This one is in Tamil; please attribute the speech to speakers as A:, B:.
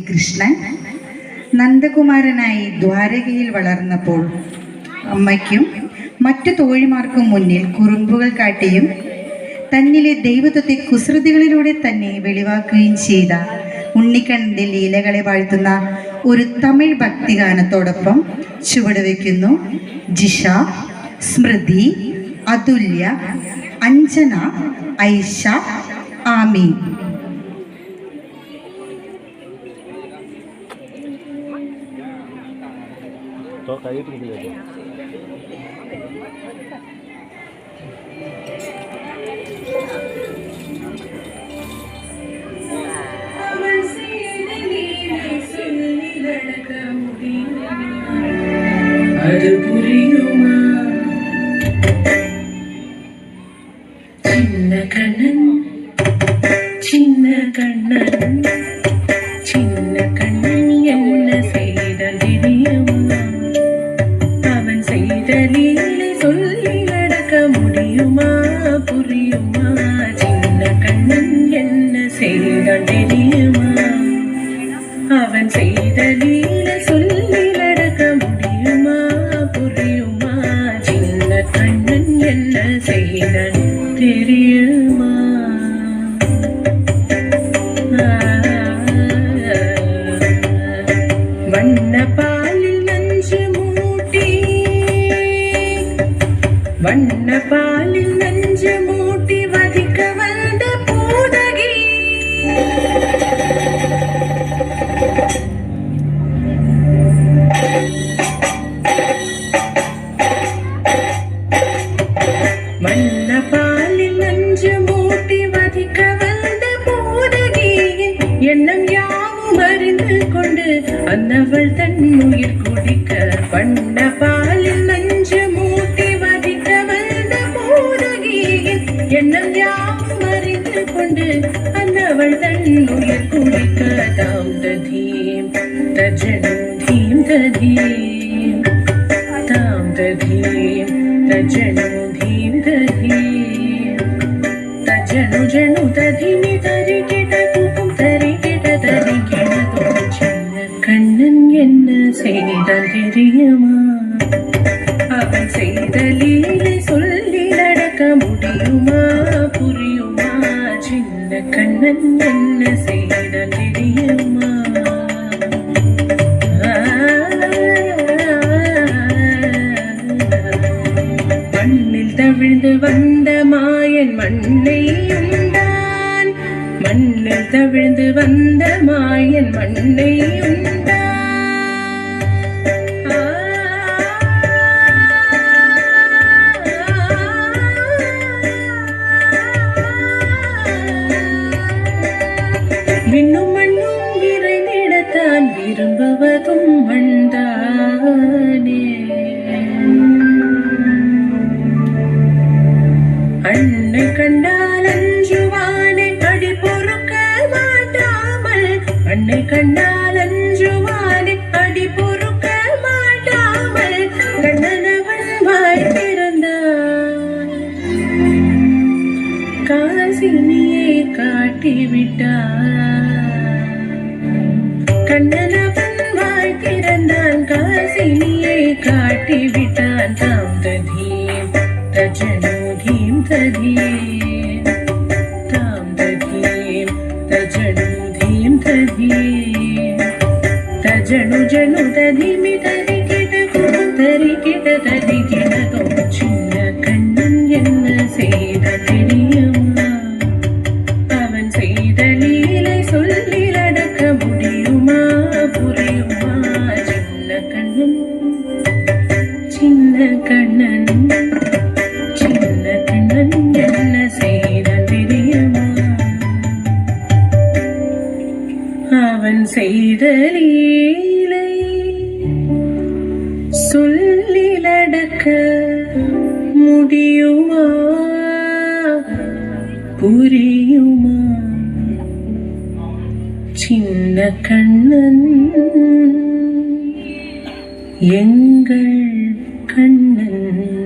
A: കൃഷ്ണൻ നന്ദകുമാരനായി ദ്വാരകയിൽ വളർന്നപ്പോൾ അമ്മയ്ക്കും മറ്റു തോഴിമാർക്കും മുന്നിൽ കുറുമ്പുകൾ കാട്ടിയും തന്നിലെ ദൈവത്വത്തെ കുസൃതികളിലൂടെ തന്നെ വെളിവാക്കുകയും ചെയ്ത ഉണ്ണിക്കണ്ണൻ്റെ ലീലകളെ വാഴ്ത്തുന്ന ഒരു തമിഴ് ഭക്തിഗാനത്തോടൊപ്പം ചുവടുവെക്കുന്നു ജിഷ, സ്മൃതി, അതുല്യ, അഞ്ജന, ഐഷ, ആമി.
B: तो कहीं तो निकले
C: அது புரியுமா சின்ன கண்ணன் சின்ன கண்ணன் சின்ன கண்ணன் என்ன செய்தால் தெரியுமா அவன் செய்த லீலை சொல்லி நடக்க முடியுமா புரியுமா சின்ன கண்ணன் என்ன செய்தால் தெரியுமா அவன் செய்த லீலை சொல்லி நடக்க முடியுமா புரியுமா சின்ன கண்ணன் என்ன செய்தான் தெரியுமா வண்ண பாலில் நஞ்சு மூட்டி வண்ண பாலில் நஞ்சு மூட்டி வதிக்க வந்த பூதகி வண்ண பாலில் நஞ்சு மூட்டி வதிக்க வந்த பூதகியின் எண்ணம் யாவும் அறிந்து கொண்டு அன்னவள் தன் உயிர் குடிக்க வண்ண பாலில் நஞ்சு மூட்டி வதிக்க வந்த பூதகியின் எண்ணம் யாவும் அறிந்து கொண்டு அன்னவள் தன் உயிர் குடிக்க தாம் ததீம் தஜனும் தீம் ததீம் தாம் ததீம் தஜனும் தீம் ததீம் தஜனு ஜனு ததிமி தரி கிட தூக்கும் தரி கிட தரி கிட தோம் சின்ன கண்ணன் என்ன செய்தான் தெரியுமா அவன் செய்த லீலை சொல்லி நடக்க முடியுமா புரியுமா சின்ன கண்ணன் என்ன செய்தான் தெரியுமா மண்ணில் தவிழ்ந்து வந்த மாயன் மண்ணை உண்டான் மண்ணில் தவிழ்ந்து வந்த மாயன் மண்ணை உண்டான் விண்ணும் மண்ணும் விரைந்திடத்தான் விரும்புவதும் மண்தானே அன்னை கண்டால் அஞ்சுவானே அடி பொறுக்க மாட்டாமல் அன்னை கண்டால் அஞ்சுவானே அடி பொறுக்க மாட்டாமல் கண்ணனவன் வாய் திறந்தான் காசினியை காட்டிவிட்டான் கண்ணனவன் வாய் திறந்தான் காசினியை காட்டிவிட்டான் தாம் ததீம் தஜனு தீம் ததீம் தாம் ததீம் தஜனு தீம் ததீம் தஜனு ஜனு ததிமி தரி கிட குடும் தரி கிட தரி கிட தோம் சின்ன கண்ணன் என்ன செய்த தெரியுமா அவன் செய்த லீலை சொல்லி நடக்க முடியுமா புரியுமா சின்ன கண்ணன் சின்ன கண்ணன் சின்ன கண்ணன் என்ன செய்த தெரியுமா அவன் செய்த லீலை சொல்லி நடக்க முடியுமா புரியுமா சின்ன கண்ணன் எங்கள் கண்ணன்.